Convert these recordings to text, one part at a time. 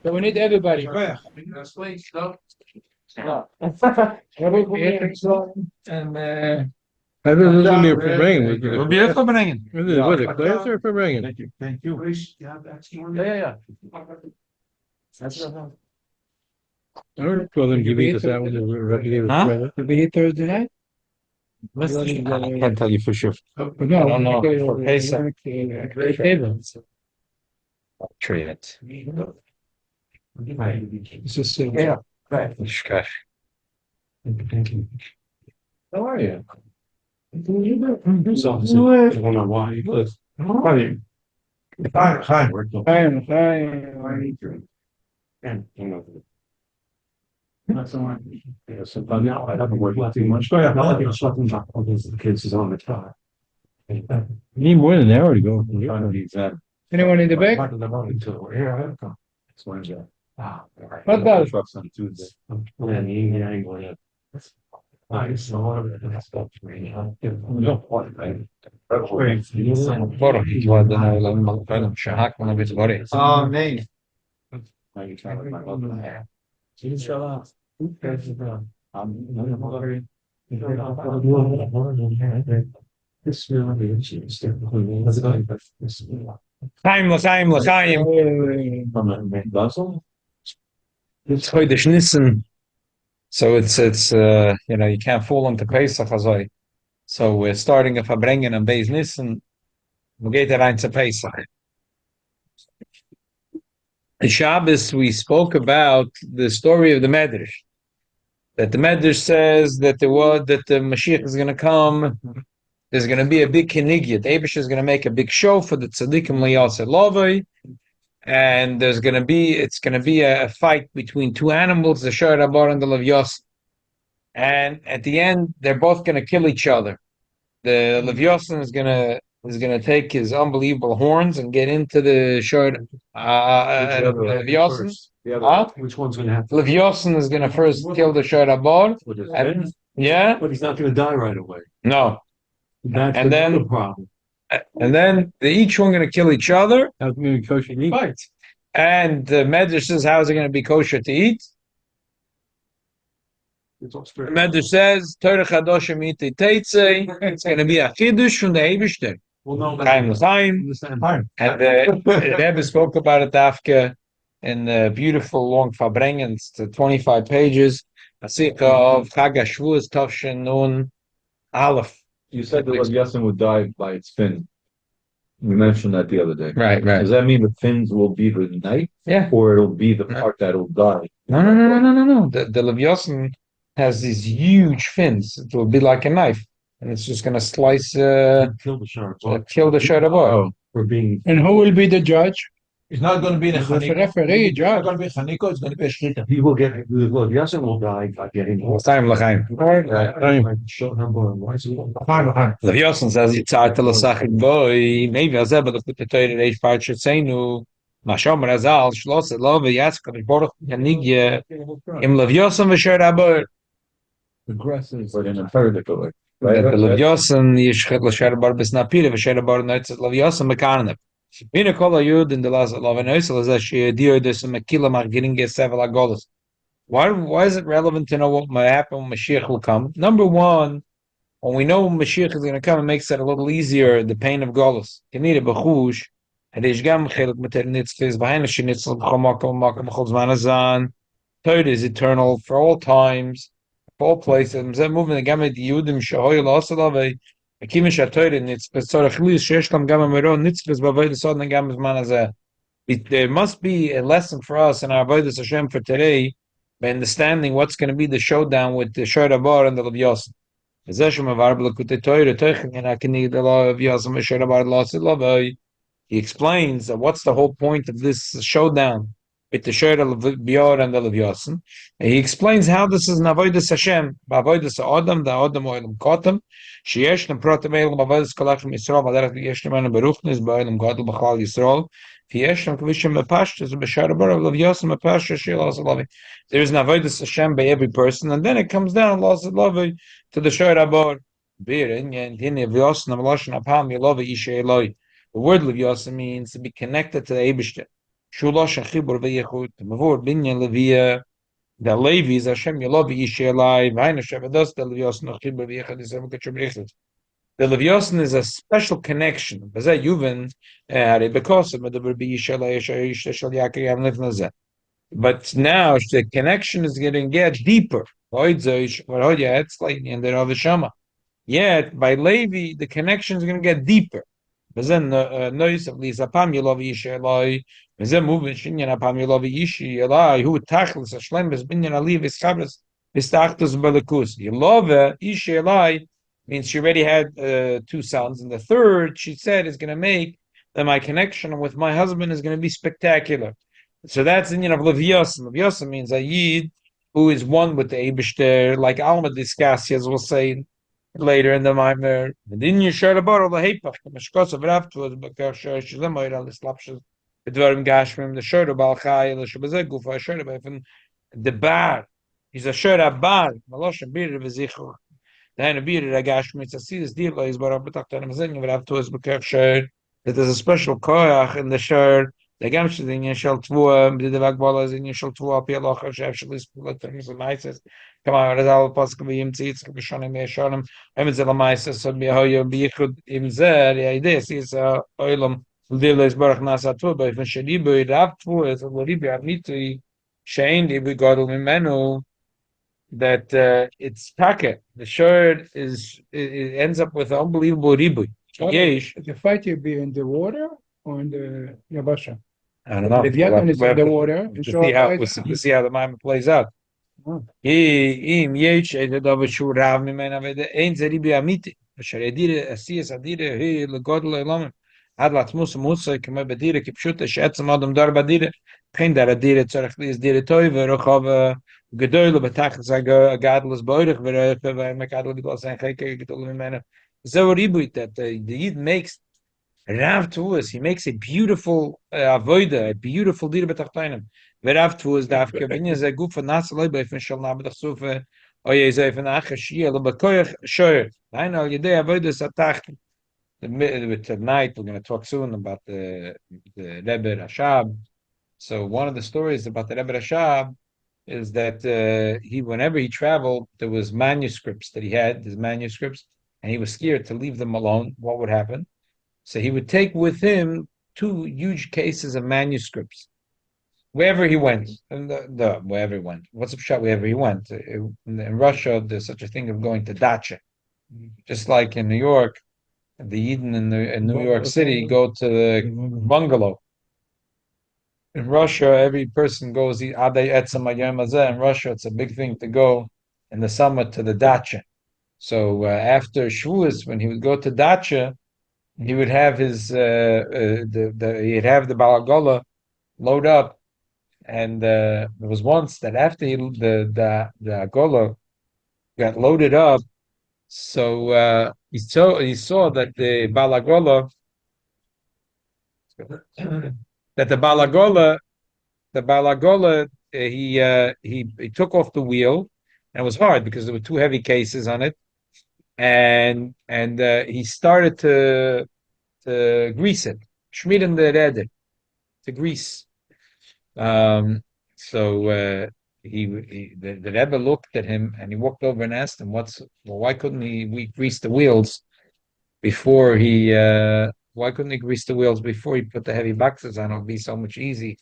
So we need everybody. And Hij wil het meer verbrengen. we'll be here for Farbrengen. Wat is het? Kleins of verbrengen? Thank you. Yeah. That's Ik wil hem geweten zijn, want Huh? You'll be here Thursday night? I can't tell you for sure. No, I don't know. For Pesach. Trade it. It's just Yeah. Right. Gosh. How are you? I don't know why. Fine. That's the one. Yeah, so but now I haven't worked too much. I like it, something about all those kids is on the top. You need more than an hour to go. Anyone in the back? Here, I have come. It's Wednesday. What about- Trucks on Tuesday. And you ain't going to. I saw it and stuff. No, what, right? Bora, شهاك من بيت بوري. Nee. You try with my mother. Chaim. It's Chodesh Nissan. So it's you can't fall into Pesach azoi. So we're starting a Farbrengen on Beis Nissan. We get rein to Pesach. In Shabbos, we spoke about the story of the Medrash. That the Medrash says that the Mashiach is going to come. There's going to be a big kinigya. The Eibush is going to make a big show for the tzaddikim liyaseh lovei, and it's going to be a fight between two animals, the Shor Rabar and the Levyos. And at the end, they're both going to kill each other. The Levyosin is going to take his unbelievable horns and get into the Shor Levyosin. Which one's going to have? Levyosin is going to first kill the Shor Rabar. Yeah, But he's not going to die right away. no. That's And then- the problem. And then they each one going to kill each other. How's maybe kosher meat? Right. And the Medrash says, how is it going to be kosher to eat? It's all The straight. Medrash says, Torah Chadosha Miti Teitze. It's going to be a chidush from the Eibishter. Well, no, Chaim l'chaim. Fine. And the Rebbe spoke about it after in the beautiful long Farbrengen. It's 25 pages. A sikha of Chag HaShavuos Tavshin Nun Aleph. You said the Leviathan would die by its fin. We mentioned that the other day. Right. Does that mean the fins will be the knife, Yeah. or it'll be the part that'll die? No. The Leviosan has these huge fins. It will be like a knife. And it's just going to slice, Kill the sharks. kill the Shor Rabar. Oh, For being. And who will be the judge? It's not going to be the It's a Chaniko. referee, It's not judge. going to be Chaniko. It's going to be a Shlita. He will get. Well, Yasin will die by getting. Chaim l'chaim. Leviosan says, Yitzhak l'sachik boy, maybe Azeh, but the Torah Reish Parashat Seinu, Mashomer Azal, Shlos Elov, Yatzka, Baruch Yanigya, Im Leviosan v'Shor Rabar. aggressive, but in a political way. The Right? Leviosan yishchet l'Shor Rabar b'snapira, v'Shor Rabar noitzet Leviosan b'karnev. Mina kol hayud in the last love and oisel is that she dio des mekila margirin sevel agolos. Why is it relevant to know what might happen when Mashiach will come? Number one, when we know Mashiach is going to come, it makes it a little easier, the pain of Golos. Kenira b'chush, and ishgam chelik meter nitzchiz, v'hain l'shinitzel b'chol makom b'chol zman hazan. Torah is eternal for all times, for all places. Mzeh moving the gamet Yehudim shahoy l'osalavei, akim shatorah nitzchiz, tzorach lius shesh lam gam ameron nitzchiz b'avoy l'sod n'gam zman hazeh. There must be a lesson for us in our avodas Hashem for today, by understanding what's going to be the showdown with the Shor Rabar and the Leviosan. He explains that what's the whole point of this showdown with the Shor Rabar and the Leviosan. And he explains how this is an avodas Hashem, avodas Adam, the Adam oilam kotam, sheyeshnem protem elam avodas kolachim Yisrael, vaderach yeshnem anu beruchnis ba'olam gadol b'chal Yisrael. There is an avodas Hashem by every person, and then it comes down to the Shor Rabar. The word Levyosa means to be connected to the Eibishter. Shulash Chibur v'Yechud. Before Binyan Levia, the Levi is Hashem Yelavi Yishelai. V'Hainu Shevados the Leviosan Chibur v'Yechud is Emek Chumrichus. The Leviosan is a special connection. B'Zeh Yuven because of the Rabbi Yishelai Yishel Yaakov Livnazeh. But now the connection is getting deeper. Yet by Levi, the connection is going to get deeper. Then noise of Lisa Pam Yolovi Yishelai. Then moving Shinyan Pam Yolovi Yishelai. Who tachlis a shlem is binyan aliv is chabras is tachtus balakus. Yolove Yishelai means she already had 2 sons, and the third she said is going to make that my connection with my husband is going to be spectacular. So that's the of Leviosan. Leviosan means a Yid who is one with the Eibishter, like Alma discussed, as we'll say later in the Maimer. Then you share the bottle the Hepach, the Meshkos of Raftu, the Bekar Shizamoira, the Slapshas, the Dvarim Gashmim, the Shur of Balchai, the Shabazegu, a Shur of the Bar. He's a Shur of Bar, Malosh and Bir of Zichor. Then a Bir of Gashmim, it's a Sis deal, is Barab Betaktan, and Zen of Raftu is Bekar Shur. That there's a special koyach in the Shur. The gamsh is in Yeshel Tvua, the Vagbala is in Yeshel Tvua, Pialoch, Shevshel is Pulatans and Mises. Come on, Razal Pascovim Tzitz, Bishonim, Yeshonim, Emzel Mises, so Behoyo, Bichud, Imzer, the idea is Oilum, Dilis Barak Nasa Tuba, if Shadibu, Raptu, is a Loribia, Mitri, Shane, if we got Menu, that it's Taka. The shirt it ends up with unbelievable ribu. Yesh. The fight will be in the water or in the Yabasha? I don't know. The Vietnam is in the water. To see how the moment plays out. Im Yesh Edav Shur Rav Mimena Vede Ein Zeribi Amiti. Shredire Asias Adire He Legodle Elam Adlat Musa Musa Kama Badire Kipshute Shetzam Adam Dar Badire Kein Dar Adire Tzarech Lis Dire Toive Rochava Gedoyle Betach Zaga Gadlus Boirich Verefe Mekadl Glas and Cheke Gedol Mimena Zoribuit that the Yid makes Rav to us, he makes a beautiful avoida, a beautiful dir betachtonim. Rav to us dafke binya ze guf nasaloi bei fin shal nabedach sufe oye ze fin achashia lo bekoyach shoyer. I know yedei avoida satach. Tonight we're going to talk soon about the Rebbe Rashab. So one of the stories about the Rebbe Rashab is that whenever he traveled, there was manuscripts that he had, his manuscripts, and he was scared to leave them alone. What would happen? So he would take with him 2 huge cases of manuscripts wherever he went. And wherever he went. What's up shot wherever he went? In Russia, there's such a thing of going to dacha. Just like in New York, the Yidden in New York City go to the bungalow. In Russia, every person goes, in Russia, it's a big thing to go in the summer to the dacha. So after Shavuos, when he would go to dacha, he would have his he'd have the balagola load up, and there was once that after the agola got loaded up, so he saw that the balagola he took off the wheel, and it was hard because there were 2 heavy cases on it. And he started to grease it, schmieden the reder, to grease. The Rebbe looked at him and he walked over and asked him, why couldn't we grease the wheels before why couldn't he grease the wheels before he put the heavy boxes on? It would be so much easier.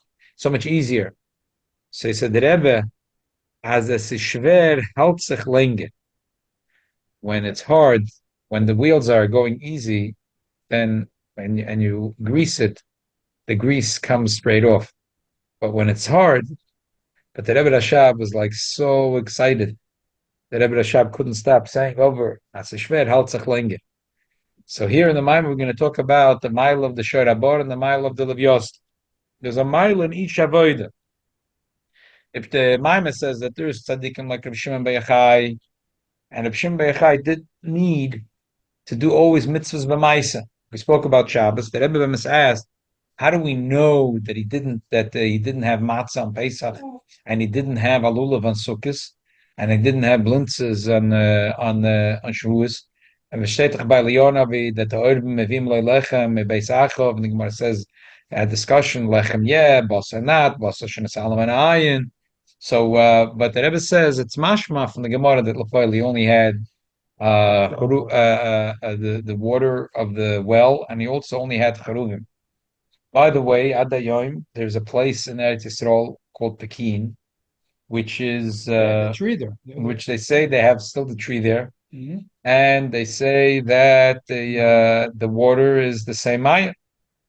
So he said, the Rebbe, as a schwer hält sich länger. When it's hard, when the wheels are going easy, then and you grease it, the grease comes straight off. But when it's hard, but the Rebbe Rashab was like so excited. The Rebbe Rashab couldn't stop saying over, "As a schwer hält sich länger." So here in the Maimon, we're going to talk about the mile of the Shor Abor and the mile of the Leviost. There's a mile in each avodah. If the Maimon says that there's tzaddikim like Rabbi Shimon Bar Yochai, and Rabbi Shimon Bar Yochai did need to do always mitzvahs b'maisa. We spoke about Shabbos. The Rebbe was asked, how do we know that he didn't have matzah on Pesach, and he didn't have alulav on Sukkot, and he didn't have blintzes on Shavuos? And v'shteitach by Leonavi that the orbim mevim loylechem Beis Achov, and the Gemara says a discussion, lechem basa not, basa shenesalam and ayin. So, but the Rebbe says it's mashma from the Gemara that Lafoil only had the water of the well, and he also only had charuvim. By the way, Adayom, there's a place in Eretz Yisrael called Pekin, which is the tree there. which they say they have still the tree there, Mhm. and they say that the water is the same maya.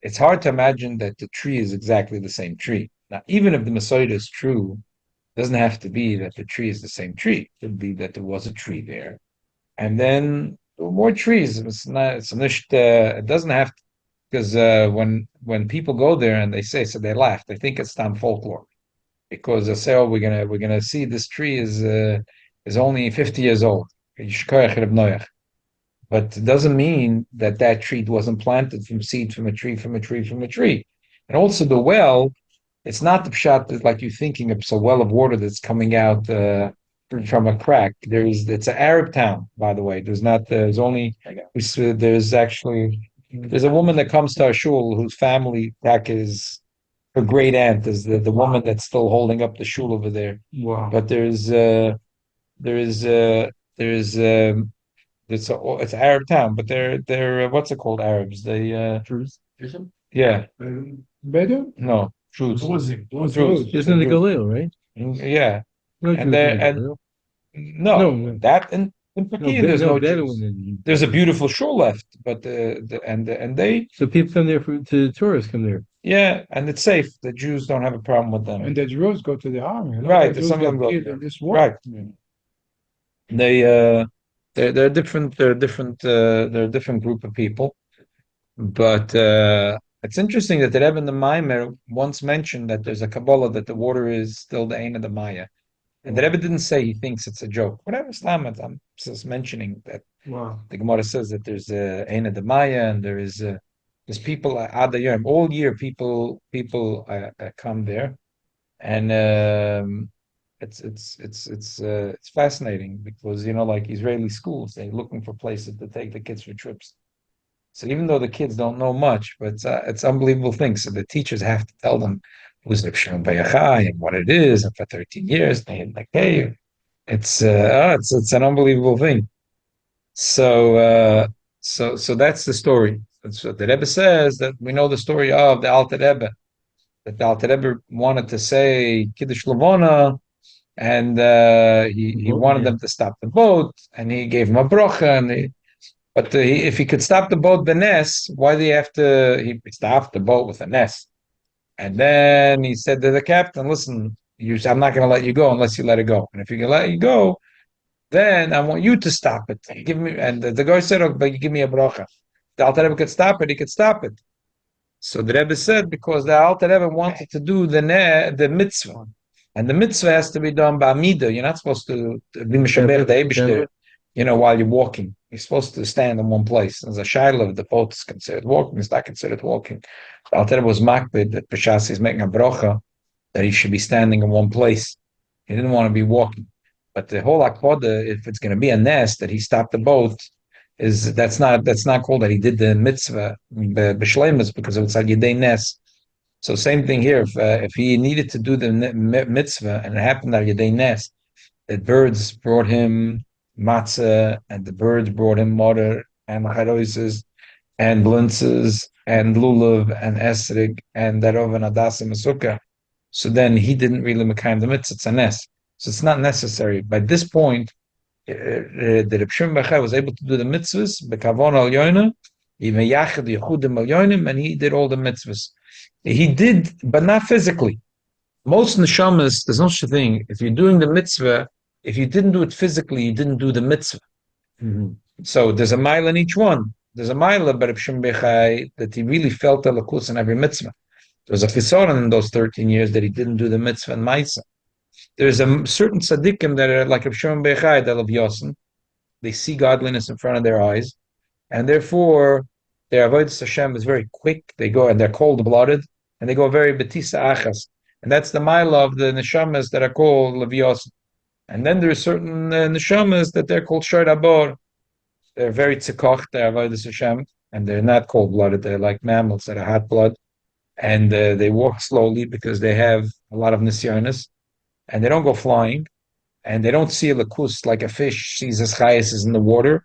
It's hard to imagine that the tree is exactly the same tree. Now, even if the Masoida is true, it doesn't have to be that the tree is the same tree. It could be that there was a tree there, and then there were more trees. It's not. It's not. It doesn't have to, because when people go there and they say, so they laugh. They think it's time folklore, because they say, oh, we're gonna see this tree is only 50 years old. But it doesn't mean that that tree wasn't planted from seed from a tree, from a tree, from a tree. And also the well, it's not the pshat that like you're thinking it's a well of water that's coming out from a crack. It's an Arab town, by the way. There's a woman that comes to our shul whose family back is her great aunt is the woman that's still holding up the shul over there. Wow. But it's an Arab town, but they're what's it called, Arabs? They yeah, Better? no, Druze. Druze. Isn't it Galil, right? Yeah, No, and there and Galil. no, that in Pekin there's no better Druze. one. There's a beautiful shul left, but and they So people come there tourists come there. yeah, and it's safe. The Jews don't have a problem with them. And the Druze go to the army. Right, The some of them go killed there. in this war. Right. They're different. They're a different group of people. But it's interesting that the Rebbe in the Maimer once mentioned that there's a Kabbalah that the water is still the Ein of the Maya. And the Rebbe didn't say he thinks it's a joke. Whatever Islam, I'm just mentioning that Wow. the Gemara says that there's a Ein of the Maya and there's people Adayim. All year people come there. And it's fascinating because like Israeli schools, they're looking for places to take the kids for trips. So even though the kids don't know much, but it's unbelievable things. So the teachers have to tell them who's Reb Bayachai and what it is, and for 13 years they like, hey, it's an unbelievable thing. So that's the story. So the Rebbe says that we know the story of the Alter Rebbe, that the Alter Rebbe wanted to say Kiddush Levana, and he wanted them to stop the boat, and he gave him a brocha, but if he could stop the boat benes, why do you have to? He stopped the boat with a nes, and then he said to the captain, "Listen, I'm not going to let you go unless you let it go. And if you can let it go, then I want you to stop it. Give me." And the guy said, "Oh, but you give me a bracha." The Alter Rebbe could stop it. He could stop it. So the Rebbe said because the Alter Rebbe wanted to do the mitzvah, and the mitzvah has to be done by Amida. You're not supposed to be mishabech the Eibishter, while you're walking. You're supposed to stand in one place. There's a shiloh of the boat is considered walking. It's not considered walking. The Alter Rebbe was makbid that Peshas is making a bracha that he should be standing in one place. He didn't want to be walking. But the whole akoda, if it's going to be a nest that he stopped the boat, that's not called that he did the mitzvah b'shleimus because it's al yedei nes. So same thing here. If he needed to do the mitzvah and it happened al yedei nes, that birds brought him matzah and the birds brought him water and charoises and blintzes and lulav and esrig and darov and adasim and sukkah. So then he didn't really mekayim the mitzvah. It's a nes. So it's not necessary. By this point, the Reb Shimon Bachai was able to do the mitzvahs bekavon al yoina, yachad yechudim al yoinim, and he did all the mitzvahs. He did, but not physically. Most neshamas, there's no such thing. If you're doing the mitzvah, if you didn't do it physically, you didn't do the mitzvah. Mm-hmm. So there's a mile in each one. There's a mile by Reb Shimon Bachai that he really felt the lakus in every mitzvah. There was a chisaron in those 13 years that he didn't do the mitzvah and ma'isa. There's a certain tzaddikim that are like Reb Shimon Bechai, the Lav Yosin. They see godliness in front of their eyes, and therefore their avodas Hashem is very quick. They go and they're cold-blooded, and they go very betisa achas, and that's the mile of the neshamas that are called Lav Yosin. And then there are certain neshamas that they're called Shor Abor. They're very tzikoch, they're avodas Hashem, and they're not cold-blooded. They're like mammals that are hot blood. and they walk slowly because they have a lot of nisyonis, and they don't go flying, and they don't see a lakus like a fish sees his chayas is in the water.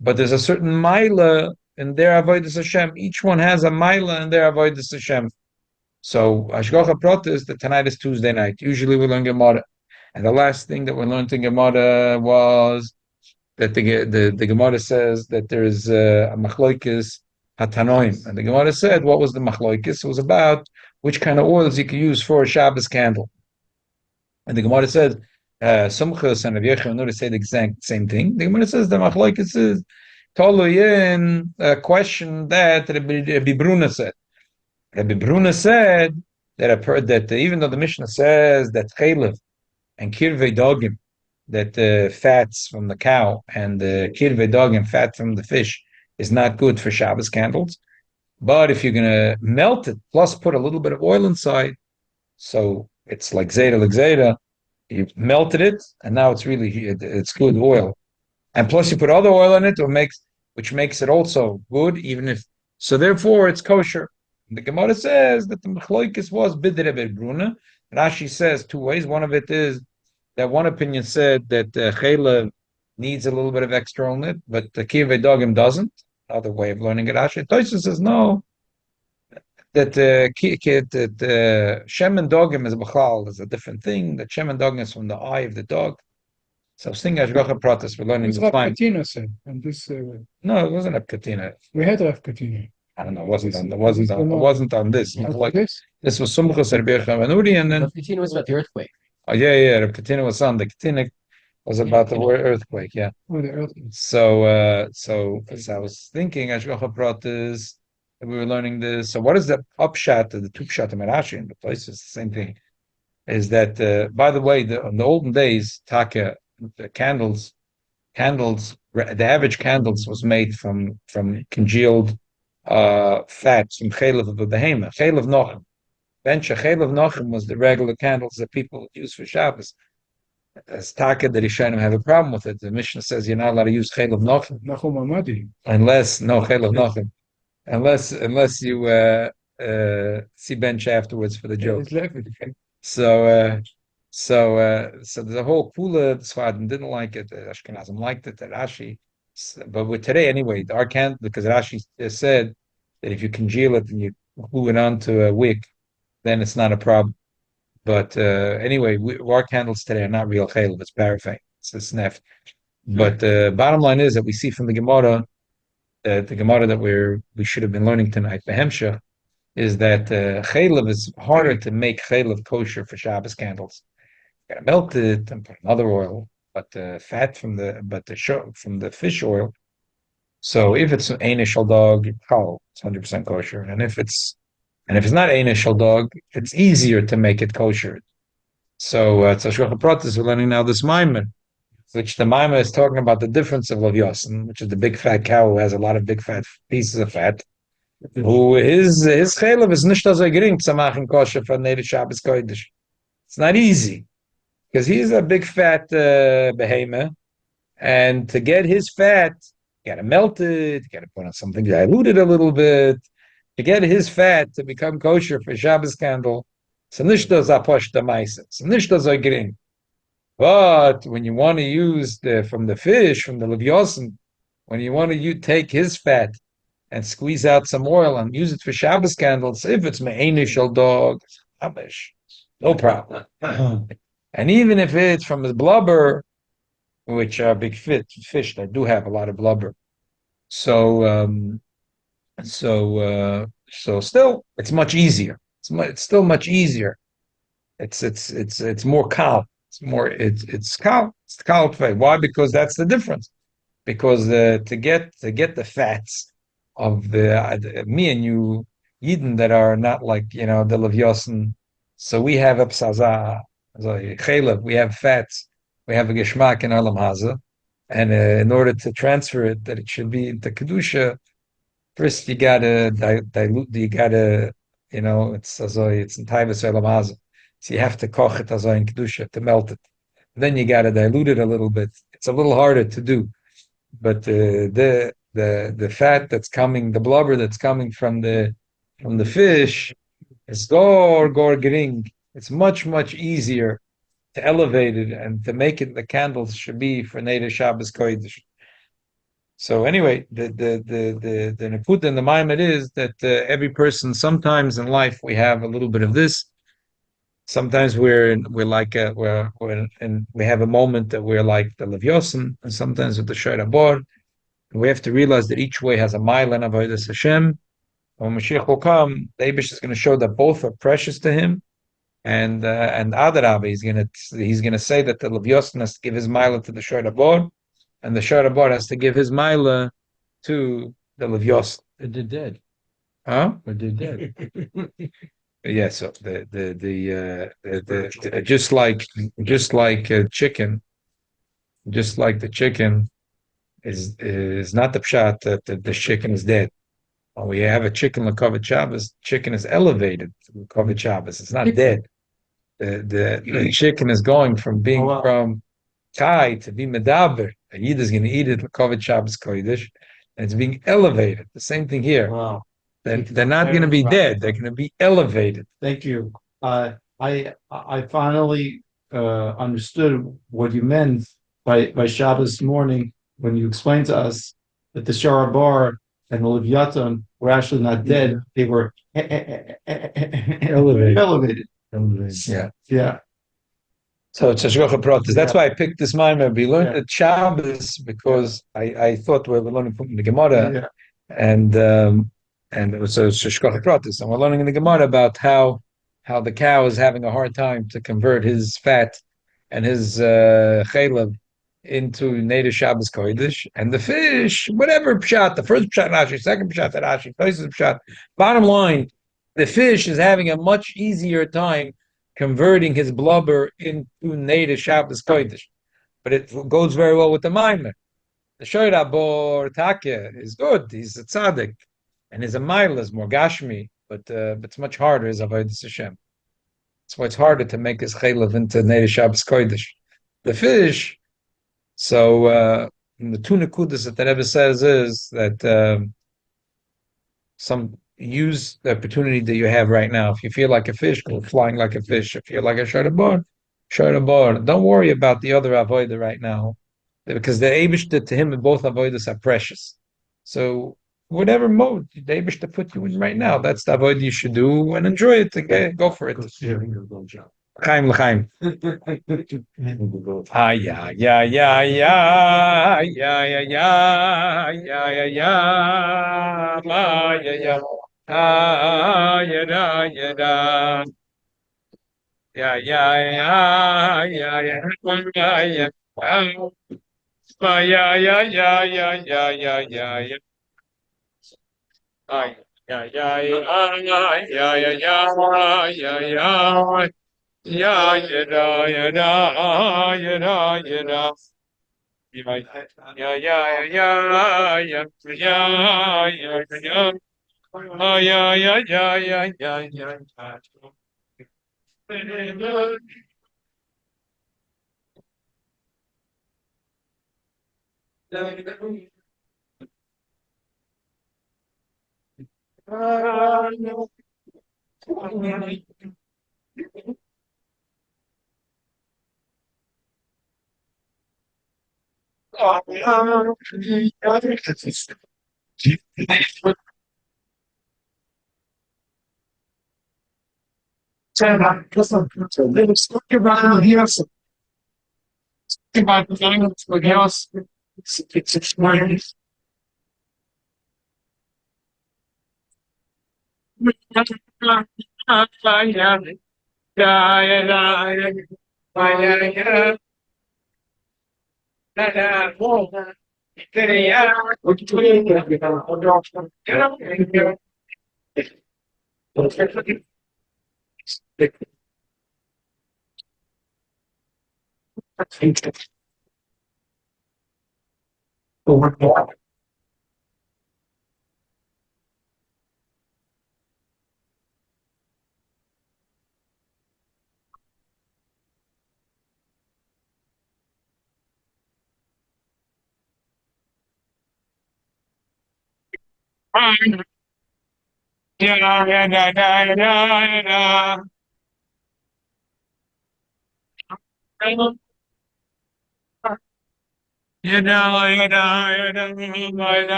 But there's a certain mila in their avodas Hashem. Each one has a mila in their avodas Hashem. So Hashgacha Prot is that tonight is Tuesday night. Usually we learn Gemara, and the last thing that we learned in Gemara was that the Gemara says that there is a machloikis hatanoim, and the Gemara said what was the machloikis? It was about which kind of oils you can use for a Shabbos candle, and the Gemara said Sumchus and Rabbi Yochanon say the exact same thing. The Gemara says the machloikis is Toluyin a question that Rabbi Bruna said. Rabbi Bruna said that even though the Mishnah says that chaylev and kirvei dogim, that fats from the cow and the kirvei dogim, fat from the fish, is not good for Shabbos candles, but if you're going to melt it plus put a little bit of oil inside, so it's like zeta, you melted it and now it's good oil, and plus you put other oil in it, which makes it also good, even if so. Therefore, it's kosher. The Gemara says that the mechloikis was bidre Bruna. Rashi says two ways. One of it is that one opinion said that chaylev needs a little bit of extra on it, but the kirvei dogim doesn't. Another way of learning it. Rashi Tosha says no. That shem and dogim is b'chal is a different thing. That shem and dogim is from the eye of the dog. So sing Hashgacha Pratis, we're learning the Rav time. Katina said, and this No, it wasn't a Katina. we had Rav Katina. I don't know. It wasn't on this. Like This? this was Sumchus Rabbi Yochanan, and then Rav Katina was about the earthquake. oh yeah, Rabbi Katina was on the Katina was about the word earthquake. Yeah. Oh, the earth. So as I was thinking, Hashgacha Pratis, we were learning this. So what is the upshot of the two pshat of Rashi in the place? It's the same thing. Is that by the way, in the olden days, Taka, the candles, the average candles was made from congealed fats from chaylev of a behemoth, chaylev nochem. Bencha chaylev nochem was the regular candles that people use for Shabbos. As Taka, the Rishonim have a problem with it. The Mishnah says you're not allowed to use chaylev nochem Nachum Amadi. unless chaylev nochem, unless you see bench afterwards for the joke. It's left. So there's a whole kula. The Sfardim didn't like it. The Ashkenazim liked it. The Rashi, but with today anyway, our candle, because Rashi said that if you congeal it and you glue it onto a wick, then it's not a problem. But anyway, our candles today are not real chaylev. It's paraffin. It's neft. But the bottom line is that we see from the Gemara, the Gemara that we should have been learning tonight, Behemshah, is that chaylev is harder to make chaylev kosher for Shabbos candles. You gotta melt it and put another oil, but the fat from the fish oil. So if it's an Einish dog, it's 100% kosher. And if it's not Einish dog, it's easier to make it kosher. So Tzashkocha Pratis, we're learning now this Maimer, which the Maimer is talking about the difference of Lavyasan, which is the big fat cow who has a lot of big fat pieces of fat. Who his chaylev is nicht so gering to machen kosher for Neder Shabbos Kodesh. It's not easy because he's a big fat behemoth, and to get his fat, you gotta melt it, you gotta put on something diluted a little bit to get his fat to become kosher for Shabbos candle. So nicht so posh the meiser, so nicht so gering. But when you want to use from the fish, from the leviosin, when you want to take his fat and squeeze out some oil and use it for Shabbos candles, if it's me'enish dog, no problem. And even if it's from the blubber, which are big fish that do have a lot of blubber, so still it's much easier. It's still much easier. It's more calm. It's calm. It's calm. Why? Because that's the difference. Because to get the fats of the me and you Yidden that are not like the Levyosen. So we have a psaza, chaylev, we have fats, we have a geschmack in Olam Haza, and in order to transfer it, that it should be into kedusha, first you gotta dilute. You gotta it's in Taivas Olam Haza, so you have to koch it in kedusha to melt it. Then you gotta dilute it a little bit. It's a little harder to do, but the fat that's coming, the blubber that's coming from the fish It's gor gering. It's much easier to elevate it and to make it the candles should be for Neder Shabbos Kodesh. So anyway, the Nekut and the Maimed is that every person, sometimes in life we have a little bit of this. Sometimes we're like we have a moment that we're like the Leviosin, and sometimes with the Shor Bor. We have to realize that each way has a mile and avodas Hashem. When Mashiach will come, the Eibush is going to show that both are precious to him, and Adarabah, he's gonna say that the Leviosin has to give his mile to the Shor Bor, and the Shor Bor has to give his mile to the Leviosin. They're dead. Huh? But they're dead. Yeah, so just like a chicken, just like the chicken is not the pshat that the chicken is dead. When we have a chicken l'kavod Shabbos, chicken is elevated to l'kavod Shabbos. It's not dead. The chicken is going from being from kai to be medaber. A yid is going to eat it l'kavod Shabbos kodesh, and it's being elevated. The same thing here. Wow. They're not going to be dead. They're going to be elevated. Thank you. I finally understood what you meant by Shabbos morning when you explained to us that the Sharabar and the Leviathan were actually not dead; they were elevated. Yeah. Yeah. So it's a shkocha protest. That's why I picked this mimer. We learned at Shabbos because I thought we were learning from the Gemara, and it was a shkocha protest, and we're learning in the Gemara about how the cow is having a hard time to convert his fat and his chaylev into Neder Shabbos Kodesh, and the fish, whatever pshat, the first pshat Rashi, second pshat Rashi, third pshat. Bottom line, the fish is having a much easier time converting his blubber into Neder Shabbos Kodesh, but it goes very well with the Maimer. The Shoyra Bor Take is good. He's a tzaddik, and his Amail is more gashmi, but it's much harder as Avodas Hashem. That's why it's harder to make his chaylev into Neder Shabbos Kodesh. The fish. So the two nekudas that the Rebbe says is that some use the opportunity that you have right now. If you feel like a fish, go flying like a fish. If you're like a sharabar, sharabar. Don't worry about the other avodah right now, because the Eibishter to him and both avodas are precious. So whatever mode the Eibishter put you in right now, that's the avodah you should do and enjoy it. Okay, go for it. Chaim l'chaim. Ah, yeah, yeah, yeah, yeah, yeah, yeah, yeah, yeah, yeah, ma, yeah, yeah. Ah, yeah, da, yeah, da. Yeah, yeah, yeah, yeah, yeah, yeah, yeah. Ah, yeah, yeah, yeah, yeah, yeah, yeah, yeah, yeah. Ah, yeah, yeah, yeah, yeah, yeah, yeah, yeah, yeah. Yeah, yeah, da, yeah, da, yeah, da, yeah, da. Yeah, yeah, yeah, yeah, yeah, yeah, yeah, yeah. Oh, yeah, yeah, yeah, yeah, yeah, yeah, yeah.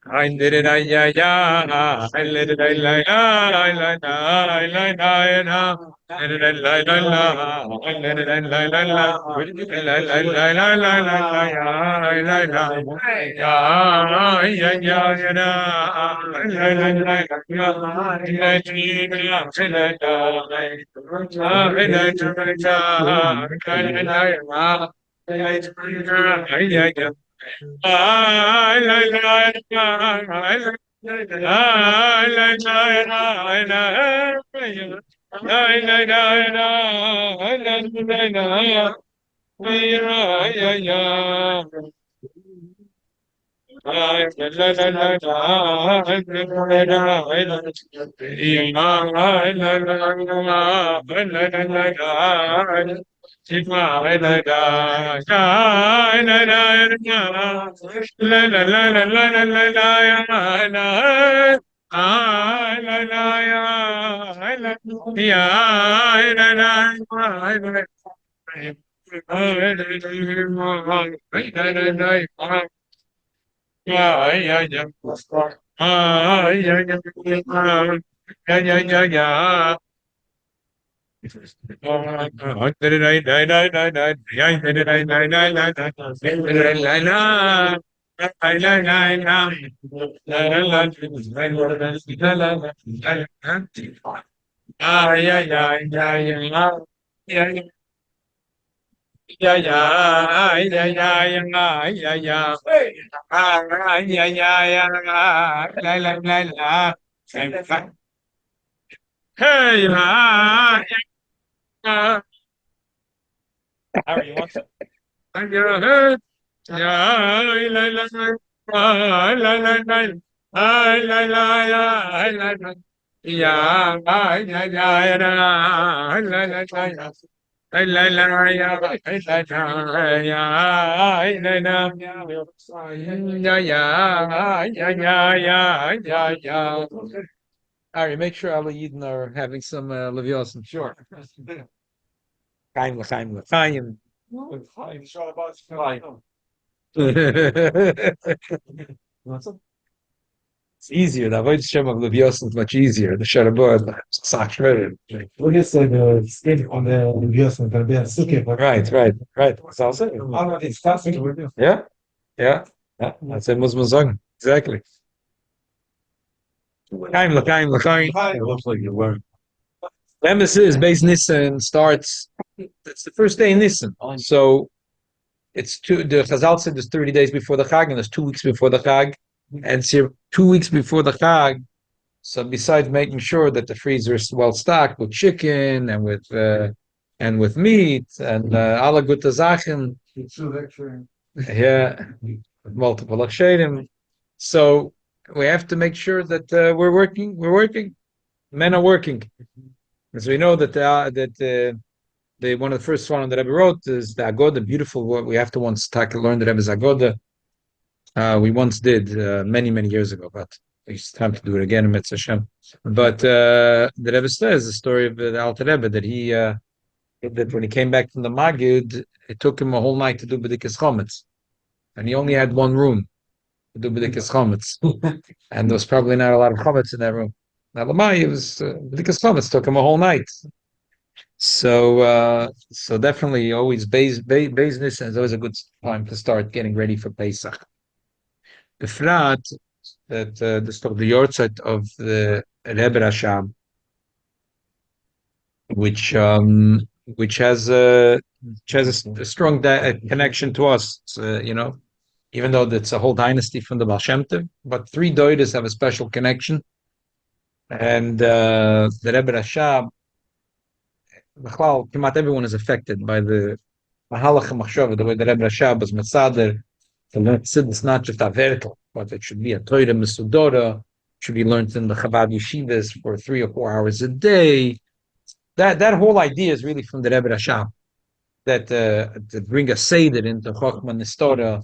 I did it, yeah, yeah. I let it, I like, I like, I like, I like, I let it, I like, I let it, I like, I like, I like, Ari, make sure all the Yidden are having some Leviosin. Sure. Chaim l'chaim l'chaim. It's easier. The avoid Shem of Leviosin is much easier. The Sharabah, Sachred. Look at the skin on the Yochanon, gonna be a sukkah. Right. That's also. Yeah. That's it. Muss man sagen. Exactly. Chaim l'chaim l'chaim. It looks like you learned. Nemesis Beis Nissan starts. It's the first day in Nissan. So it's the Chazal said there's 30 days before the Chag, and there's 2 weeks before the Chag. And it's here 2 weeks before the Chag. So besides making sure that the freezer is well stocked with chicken and with meat and alle gute Sachen, yeah, multiple akshedim. So we have to make sure that we're working. Men are working. As we know that the one of the first one that Rabbi wrote is the Agoda, beautiful word. We have to once learn the Rebbe's Agoda. We once did many years ago, but it's time to do it again in Mitzvah Hashem. But the Rebbe says the story of the Alter Rebbe that that when he came back from the Magid, it took him a whole night to do B'dikas Chometz, and he only had one room to do B'dikas Chometz, and there was probably not a lot of Chometz in that room. Now Lamai, it was B'dikas Chometz took him a whole night. So definitely always Beis Nissan is always a good time to start getting ready for Pesach. Befrat, that this of the yortzeit of the Rebbe Rashab, which has a strong connection to us. It's, even though it's a whole dynasty from the Baal Shem Tov, but three doidas have a special connection. And the Rebbe Rashab, Kimat everyone is affected by the Mahalach Machshava, the way the Rebbe Rashab was Matzader. The Chassidus not just a vertical, but it should be a Torah Mesudora, should be learned in the Chabad yeshivas for 3 or 4 hours a day. That whole idea is really from the Rebbe Rashab, that to bring a seder into Chochmah Nistora,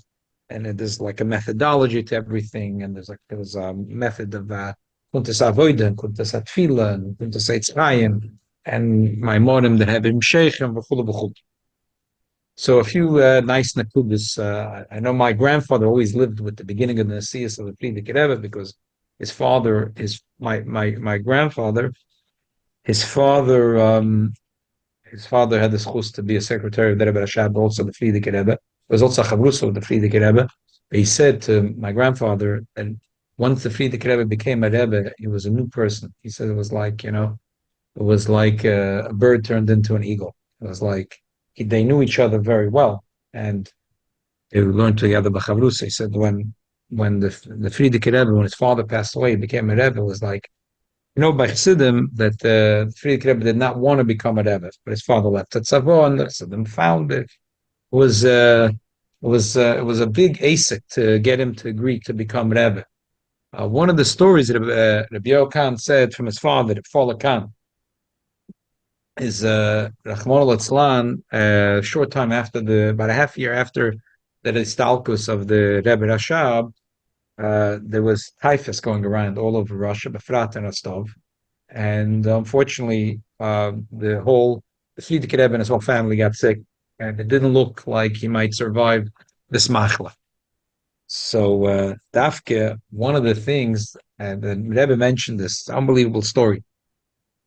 and there's like a methodology to everything, and there's a method of Kuntas Avoida, and Kuntas Atfila, and Kuntas Eitzrayim, and Maimorim that have been Sheikhem, v'chulu. So a few nice nakudas. I know my grandfather always lived with the beginning of the Nasias of the Frierdiker Rebbe, because his father, my grandfather, his father had the chus to be a secretary of the Rebbe Rashab, also the Frierdiker Rebbe. He was also a chavruso of the Frierdiker Rebbe. He said to my grandfather that once the Frierdiker Rebbe became a Rebbe, he was a new person. He said it was like, a bird turned into an eagle. It was like they knew each other very well, and they learned together b'chavrusa. He said when the Frierdiker Rebbe, when his father passed away, he became a Rebbe. It was like, by Chassidim, that the Frierdiker Rebbe did not want to become a Rebbe, but his father left at Tzavon, and the Chassidim found it. It was a big asik to get him to agree to become Rebbe. One of the stories that Rabbi Yochanon said from his father, the Fola Khan, is Rachmana Litzlan, a short time after about a half year after the Istalkus of the Rebbe Rashab, there was typhus going around all over Russia, Befrat and Rostov, and unfortunately, the Frierdiker Rebbe and his whole family got sick, and it didn't look like he might survive this machla. So Dafke, one of the things, and the Rebbe mentioned this unbelievable story,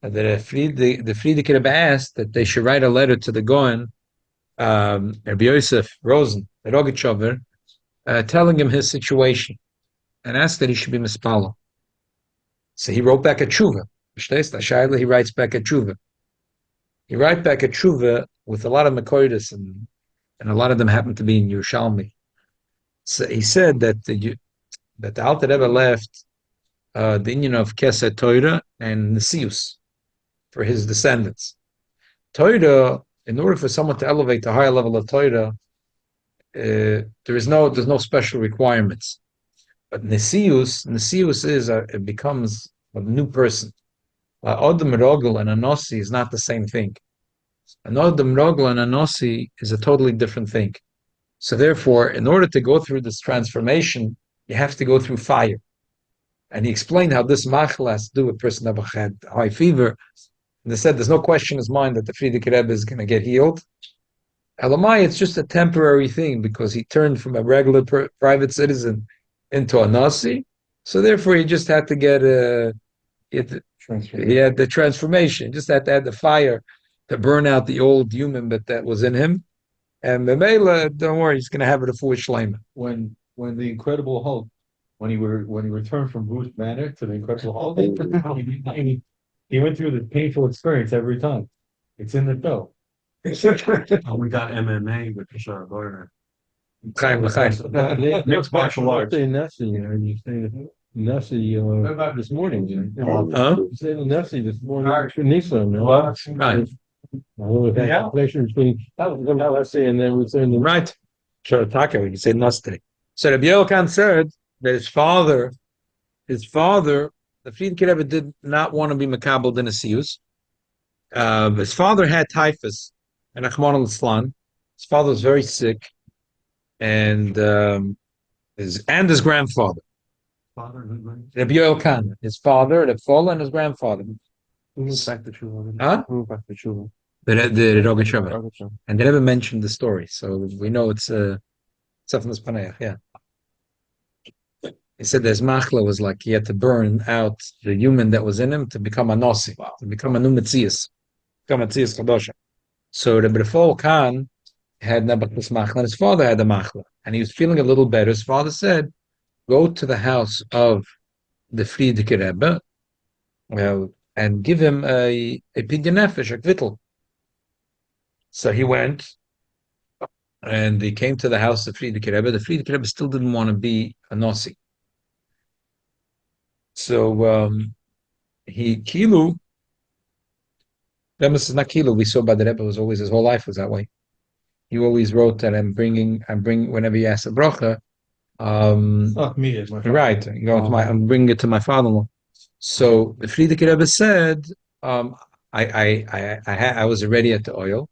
that the Frierdiker Rebbe asked that they should write a letter to the Goen, Rabbi Yosef Rosen, the Rogachover, telling him his situation, and asked that he should be mispalo. So he wrote back a tshuva. He writes back a tshuva. He writes back a tshuva with a lot of Makoidis, and a lot of them happen to be in Yerushalmi. So he said that the Alter Rebbe left the union of Keset Torah and Nesius for his descendants. Torah, in order for someone to elevate to a higher level of Torah, there's no special requirements. But Nesius is it becomes a new person. Odom Rogel and Anossi is not the same thing. An Odom Rogel and Anossi is a totally different thing. So therefore, in order to go through this transformation, you have to go through fire. And he explained how this machla has to do with a person that had high fever. And they said there's no question in his mind that the Frierdiker Rebbe is going to get healed. Elamai, it's just a temporary thing because he turned from a regular private citizen into a Nasi. So therefore, he just had to get he had the transformation. Just had to add the fire to burn out the old human that was in him. And Memela, don't worry, he's going to have it a foolish shleima. When the Incredible Hulk, when he returned from Bruce Banner to the Incredible Hulk, he went through the painful experience every time. It's in the show. We got MMA with Bashar Gardner. Mixed martial arts. Nessie, you say Nessie this morning. You say Nessie this morning. Nissan. Right. Yeah. Connection between Nessie and then we say Right. Shorataka, we can say Nostri. So Rabbi Yochanan said that his father, the Frierdiker Rebbe did not want to be makabel in a sius. His father had typhus and Rachmana Litzlan. His father was very sick, and his grandfather, Rabbi Yochanan, his father, the Fola, and his grandfather. back to Shul. Huh? Back to Shul. The Rogachover. And they never mentioned the story, so we know it's Tzafnas Paneach, yeah. He said his machla was like he had to burn out the human that was in him to become a Nasi, to become a new Metzias, become a Metzias Chadosha. So the B'refol Khan had Nebuchadnezzar's machla, and his father had the machla, and he was feeling a little better. His father said, go to the house of the Frierdiker Rebbe and give him a pidyon nefesh, a kvittel. So he went, and he came to the house of Frierdiker Rebbe. The Frierdiker Rebbe still didn't want to be a Nasi. So he kilu. This is not kilu. We saw by the Rebbe was always his whole life was that way. He always wrote that I'm bringing whenever he asks a bracha. Not me, it's my father. Right, I'm bringing it to my father-in-law. So the Frierdiker Rebbe said, I was already at the oil,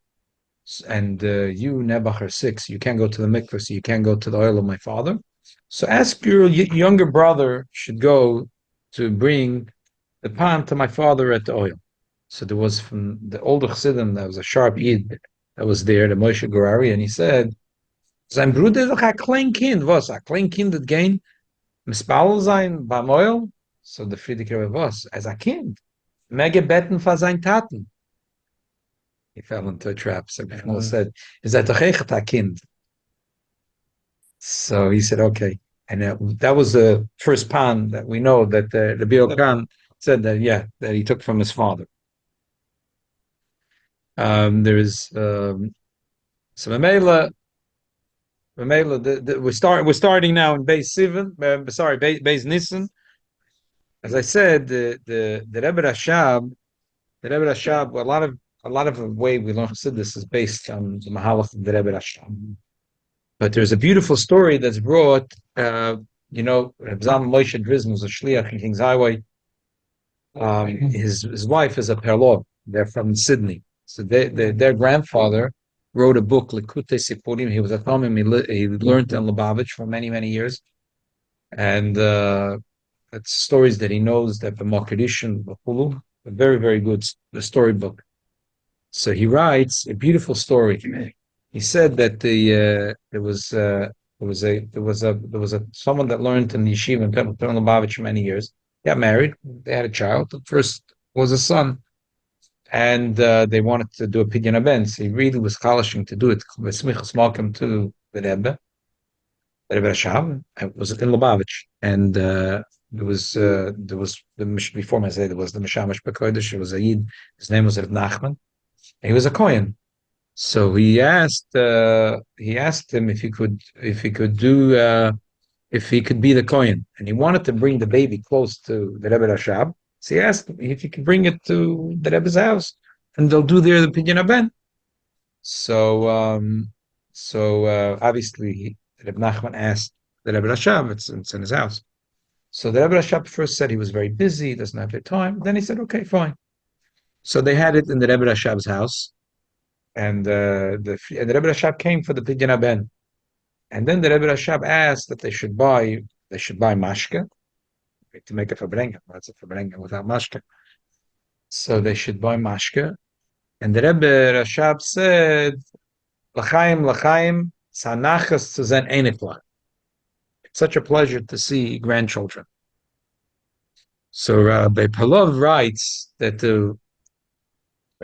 and you Nebuch are 6. You can't go to the mikveh, so you can't go to the oil of my father. So ask your younger brother should go to bring the pan to my father at the oil. So there was from the older Chassidim, there was a sharp Yid that was there, the Moshe Gorari, and he said, sein Bruder ist doch ein klein Kind. Was? Ein klein Kind dat gehen mispalel sein beim Oil? So the Frierdiker Rebbe was, as a kind. Mege betten for sein Taten. He fell into a trap. So Mechmel said, is that doch echt a kind? So he said, okay. And that was the first pan that we know that the Biel Khan said that, that he took from his father. There is so Mamela. We're starting now in Beis Beis Nissan. As I said, the Rebbe Rashab, a lot of the way we learn Chassidus is based on the Mahalach of the Rebbe Rashab. But there's a beautiful story that's brought. Reb Zalman Moshe Drizm was a shliach in King's Highway. His wife is a Perlov. They're from Sydney. So their grandfather wrote a book, Likutei Sipurim. He was a Talmud. He learned in Lubavitch for many, many years. And it's stories that he knows that the Makadishan, a very, very good storybook. So he writes a beautiful story. He said that there was someone that learned in the yeshiva in Lubavitch for many years. Got married. They had a child. The first was a son. And they wanted to do a pidyon haben. So he really was chalishing to do it. Smichas Malcolm to the Rebbe Rashab. It was in Lubavitch, and there was before I say there was the Mishamash Bekodesh. It was a Yid. His name was Reb Nachman. He was a Kohen. So he asked him if he could be the Kohen, and he wanted to bring the baby close to the Rebbe Rashab. So he asked him if he could bring it to the Rebbe's house, and they'll do there the pidyon haben. So obviously, Rebbe Nachman asked the Rebbe Rashab, it's in his house. So the Rebbe Rashab first said he was very busy, doesn't have the time. Then he said, okay, fine. So they had it in the Rebbe Rashab's house, and the Rebbe Rashab came for the pidyon haben. And then the Rebbe Rashab asked that they should buy mashke, to make a Farbrengen. That's a Farbrengen without mashke. So they should buy mashke. And the Rebbe Rashab said, L'chaim, sanachas zu zen enikla. It's such a pleasure to see grandchildren. So Rabbi Palov writes that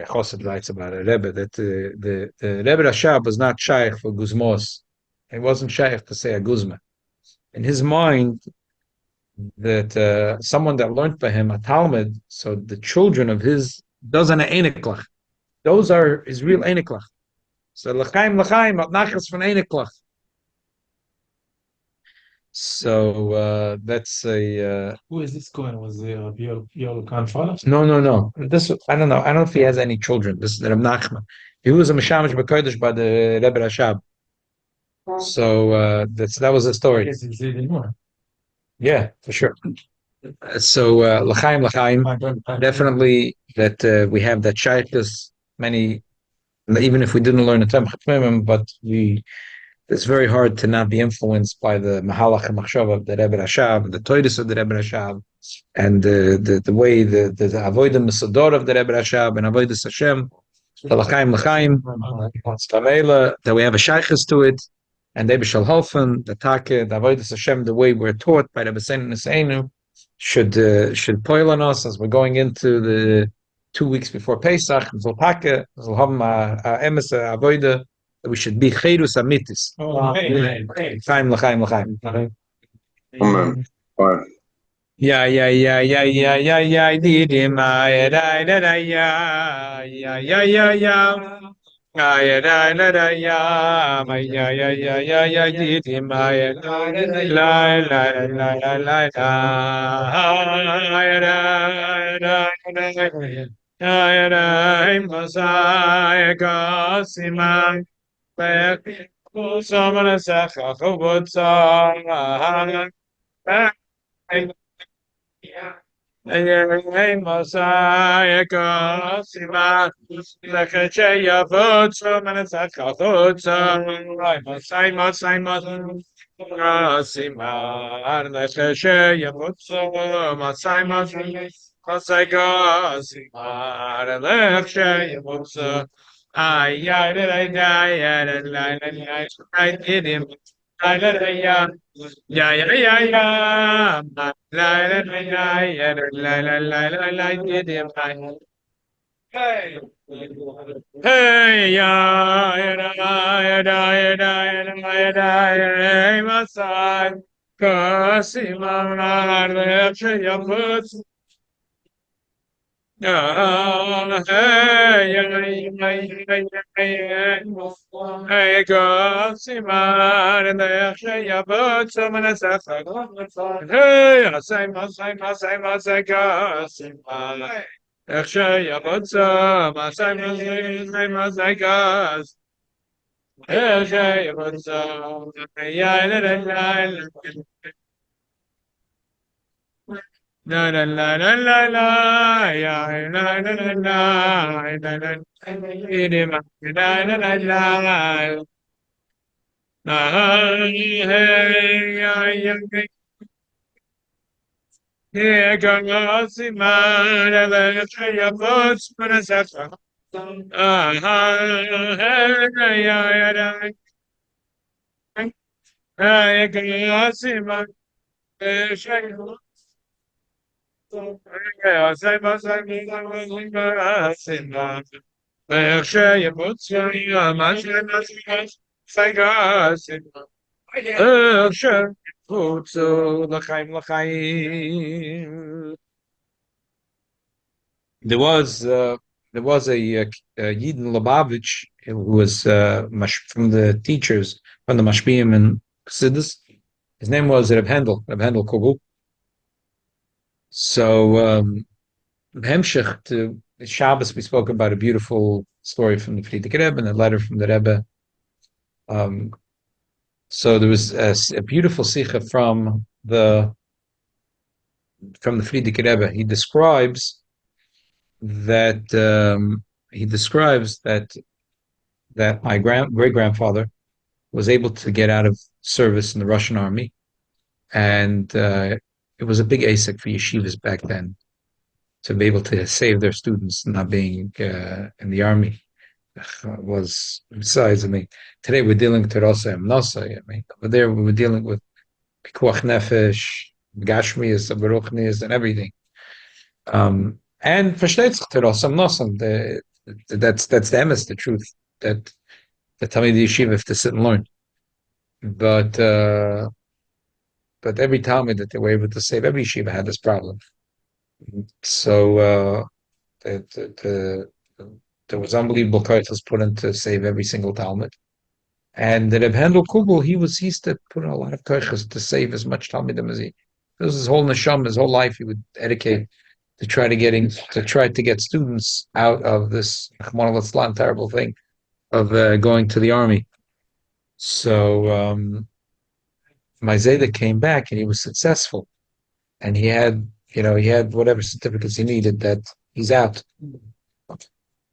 Chosed writes about a Rebbe, that the Rebbe Rashab was not shaykh for guzmos. He wasn't shaykh to say a guzma. In his mind, that someone that learned by him a Talmud, so the children of his doesn't einiklach. Those are his real einiklach. So l'chaim at nachas from einiklach. So that's a. Who is this going? Was your grandfather? No. This I don't know. I don't know if he has any children. This is Reb Nachman. He was a mishamish b'kodesh by the Rebbe Rashab. So that was the story. Yes, he's anymore. Yeah, for sure. So l'chaim, definitely that we have that shaykhus many, even if we didn't learn the Tamach, but it's very hard to not be influenced by the Mahalach and Machshava of the Rebbe Rashab, the Toidus of the Rebbe Rashab, and the way the Avodah Mesador of the Rebbe Rashab and Avodah Hashem, the l'chaim, that we have a shaykhus to it. And they shall helfen the take the avodas Hashem the way we're taught by Rabbi Seinu should poil on us as we're going into the 2 weeks before Pesach. We'll take we'll have emes avoda that we should be cherus amitis. Oh, L'chaim. Amen. Fine. Yeah, did him, yeah, yeah. Yeah, did him, Messiah, Gosima, Samana Sacha, Hey, Messiah, Cosima, Lecheya, Votsum, and it's a Cothotsum, Cosima, Lecheya, Votsum, Masai, Cosima, Lecheya, Votsum. I did him. Yeah. Did him. Hey, hey, Masai, Kasimar, Yaput, hey, Kasimar, and the Yaput, some and a Safak. Hey, Masai, Kasimar. Yeah, there was a Yidin Lubavitch who was from the teachers from the Mashpiyim and Chassidus. His name was Reb Hendel Kogel. So Hemshech to Shabbos, we spoke about a beautiful story from the Frierdiker Rebbe and a letter from the Rebbe. So there was a beautiful sikha from the Frierdiker Rebbe. He describes that my great grandfather was able to get out of service in the Russian army, and it was a big asik for yeshivas back then to be able to save their students not being in the army. Was besides, today we're dealing with Terasa Nasa. Over there we were dealing with Pikuach Nefesh, Gashmias, Baruchnias, and everything. And versteht sich Terasa Nasa. That's the emes, the truth that the Talmid Yeshiva have to sit and learn. But every Talmud that they were able to save, every yeshiva had this problem. So there was unbelievable koiches put in to save every single Talmud. And the Reb Hendel Kugel, he used to put in a lot of koiches to save as much Talmudim as he. This was his whole neshama, his whole life. He would dedicate to try to get students out of this terrible thing of going to the army. So my Zayda came back and he was successful, and he had whatever certificates he needed that he's out.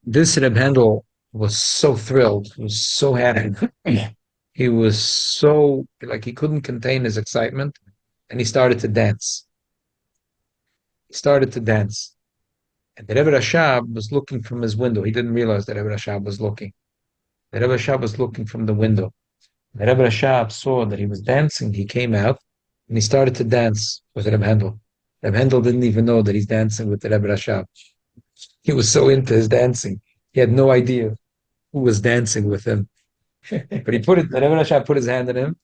This Reb Hendel was so thrilled, he was so happy. He was so, he couldn't contain his excitement, and he started to dance. And the Rebbe Rashab was looking from his window. He didn't realize that Rebbe Rashab was looking. The Rebbe Rashab was looking from the window. The Rebbe Rashab saw that he was dancing. He came out and he started to dance with Rebbe Hendel. Rebbe Hendel didn't even know that he's dancing with the Rebbe Rashab. He was so into his dancing. He had no idea who was dancing with him. But the Rebbe Rashab put his hand on him,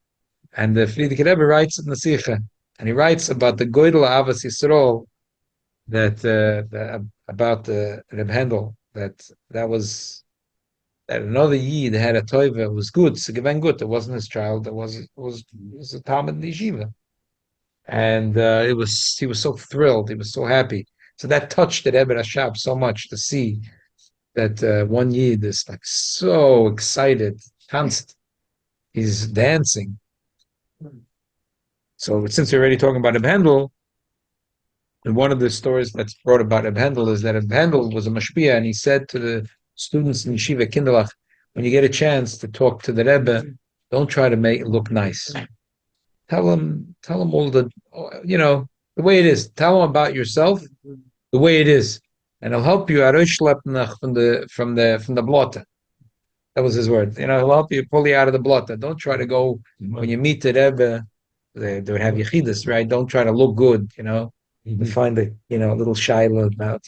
and the Frierdiker Rebbe writes in the Sikha And he writes about the Goydel Avos Yisrael that about the Reb Handel that was that another Yid had a toiva. It was good. So given good. It wasn't his child. It was a Talmud in the yeshiva, and he was so thrilled. He was so happy. So that touched the Rebbe Rashab so much to see that one Yid is like so excited, constant. He's dancing. So since we're already talking about Reb Handel, and one of the stories that's brought about Reb Handel is that Reb Handel was a mashpia, and he said to the students in Yeshiva Kinderlach, when you get a chance to talk to the Rebbe, don't try to make it look nice. Tell him all the way it is. Tell him about yourself the way it is, and he'll help you from the blotter. That was his word. He'll help you pull you out of the blotter. Don't try to go when you meet the Rebbe. They would have yechidus, right? Don't try to look good, find a little shiloh about,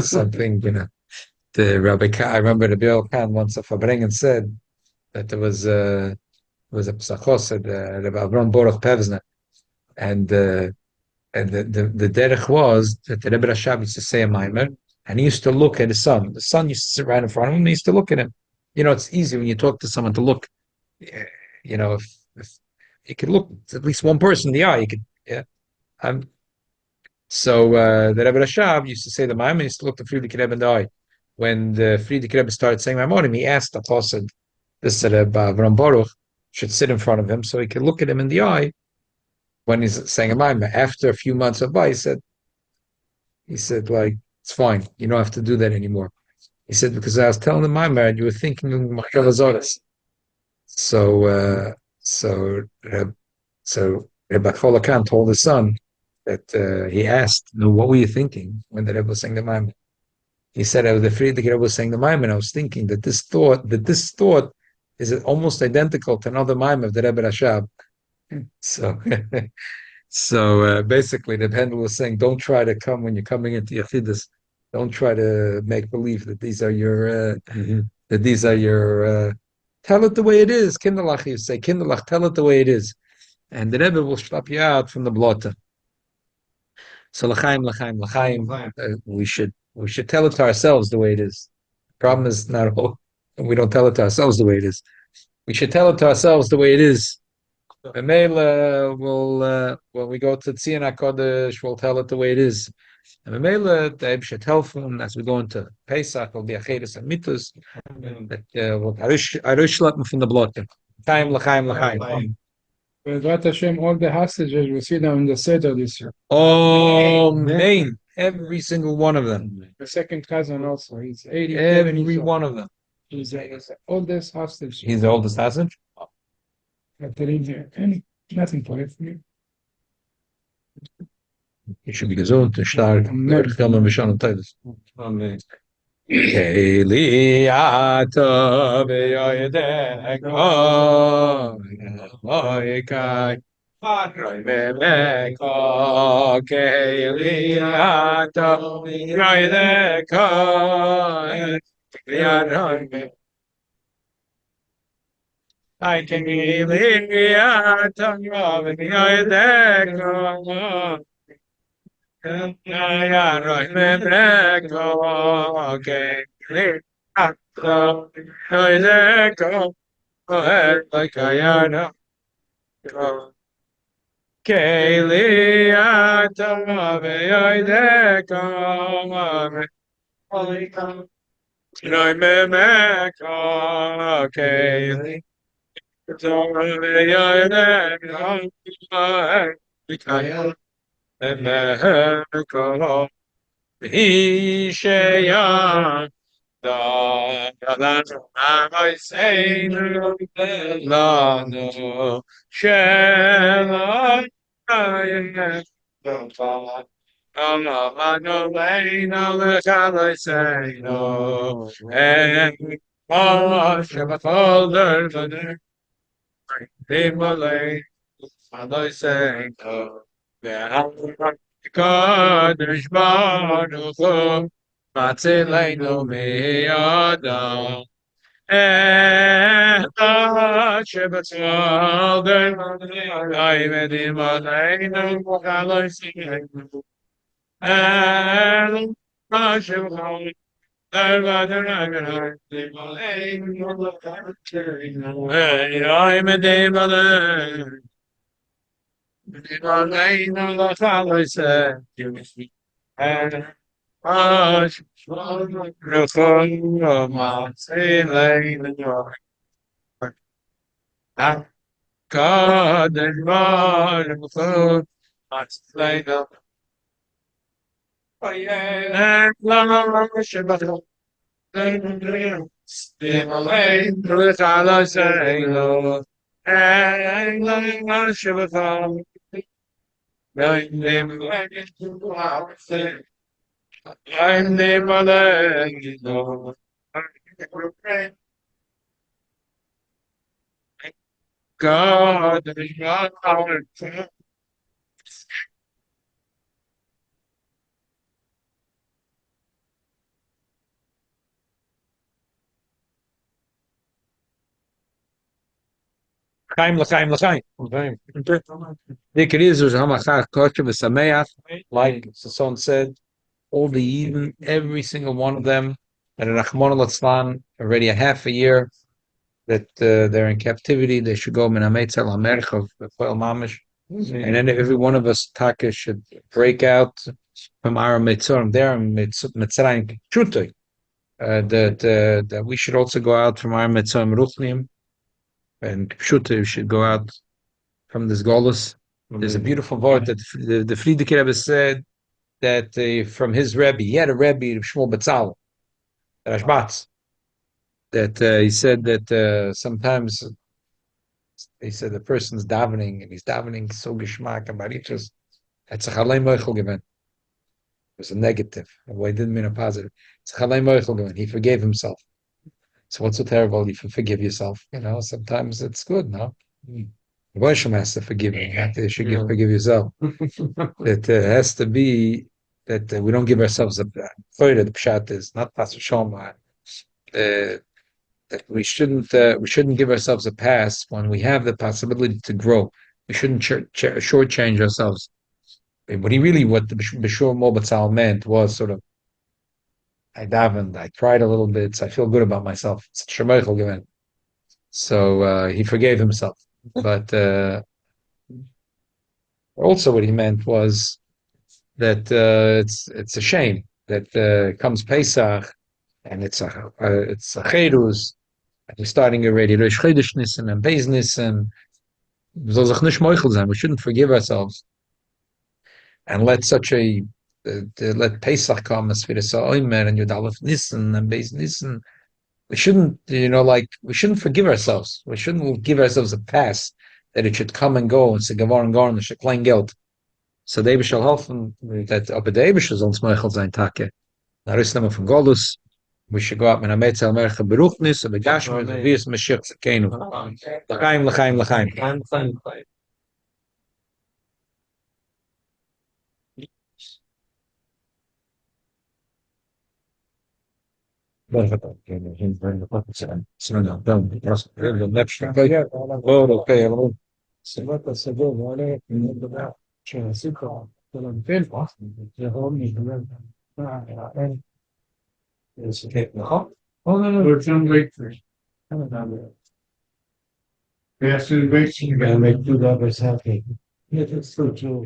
something, The Rabbi, I remember the Bill Khan once of Farbrengen said that there was a psachos at Rabbi Avram Boruch Pevzner, and the derech was that the Rebbe Rashab used to say a mimer, and he used to look at his son. The son used to sit right in front of him, and he used to look at him. It's easy when you talk to someone to look. If you could look at least one person in the eye, you could, yeah. So the Rebbe Rashab used to say the mimer, used to look the Friedrich Rebbe in the eye. When the Friedrich Rebbe started saying Maimonim, he asked the Chassid, this Rebbe Avram Baruch, should sit in front of him so he could look at him in the eye when he's saying a Maimon. After a few months of by, he said, like, it's fine. You don't have to do that anymore. He said, because I was telling the Maimon, you were thinking of Machshava Zoras. So Rebbe Cholakan told his son that he asked, what were you thinking when the Rebbe was saying the Maimon? He said, I was afraid the Rebbe was saying the Maimon. I was thinking that this thought is almost identical to another Maimon of the Rebbe Rashab. So basically, the Pendle was saying, don't try to come when you're coming into Yachidus. Don't try to make believe that these are your tell it the way it is. Kinderlach, you say, Kinderlach, tell it the way it is. And the Rebbe will stop you out from the blotter. So l'chaim, we should tell it to ourselves the way it is. The problem is not all, we don't tell it to ourselves the way it is. We should tell it to ourselves the way it is. And will when we go to Tzion HaKodesh, we'll tell it the way it is. And Mela, the Eb should help him as we go into Pesach. Will be a Cheres and Mitzvos that will Arush from the blood. L'chaim. Bezrat Hashem, all the hostages, we see them in the Seder this year. Amen. Every single one of them. The second cousin also, he's 80. Every one of them. He's the oldest hostage. He's the oldest hostage? Nothing for it. He should be gesund und stark. Kommen wir schon Teils. Amen. Keli ato beyoydeko moikai Padroi bebeko Keli ato beyoydeko Keli I can give it ato beyoydeko I write me back, okay. So, I let go ahead like I know. Kaylee, I don't know, I let go. I me back, okay. So, I let go. Emeko Isheya Da I say no Shema no way no I say no and Shema folder in Malay I say no Kadosh Baruch Hu Matzilenu miyada L'chaim, l'chaim, l'chaim. The Kedis was Hamachach Kosher v'Sameach, like the son said, all the Eden, every single one of them, and Rachmana litzlan already a half a year that they're in captivity. They should go min hametzel hamerchav b'poel mamish, and then every one of us taka should break out from our mitzorim there mitzrayim pshutoi. That we should also go out from our mitzorim ruchnim, and pshutoi should go out from this golus. There's a beautiful word that the Frierdiker Rebbe said that from his Rebbe, he had a Rebbe, Shmuel Betzal, Rashbatz, that he said that sometimes he said the person's davening and he's davening so geschmack and barichas, it's a chalei moichel given. It was a negative. Well, he didn't mean a positive. It's a chalei moichel given. He forgave himself. So what's so terrible if you forgive yourself? Sometimes it's good, no? Hashem has to forgive you. You should forgive yourself. It has to be that we don't give ourselves a further. The pshat is not pass shoma. That we shouldn't give ourselves a pass when we have the possibility to grow. We shouldn't shortchange ourselves. What the Bishur Mobatzal meant was sort of, I davened, I cried a little bit, so I feel good about myself. It's Shemeichel given. So he forgave himself. But also what he meant was that it's a shame that comes Pesach and it's a Cherus and we're starting already Rosh Chodesh Nissan and Beis Nissan. We shouldn't forgive ourselves and let let Pesach come as Firas Oimer and Yud Aleph Nissan and Beis Nissan. We shouldn't, we shouldn't forgive ourselves. We shouldn't give ourselves a pass that it should come and go and say Gavar and Garnish, a klein Geld. So they shall helfen that up at the Eibish's on Smeichel sein Take. Narisnama from Golus. We should go out in a Metzel Mercha Beruchnis, a Begashmer, a Vias Mashiach Zakenu. L'chaim, l'chaim, l'chaim. We're trying to wait for it. We have to wait. You gotta make two lovers happy. Yeah, that's so true.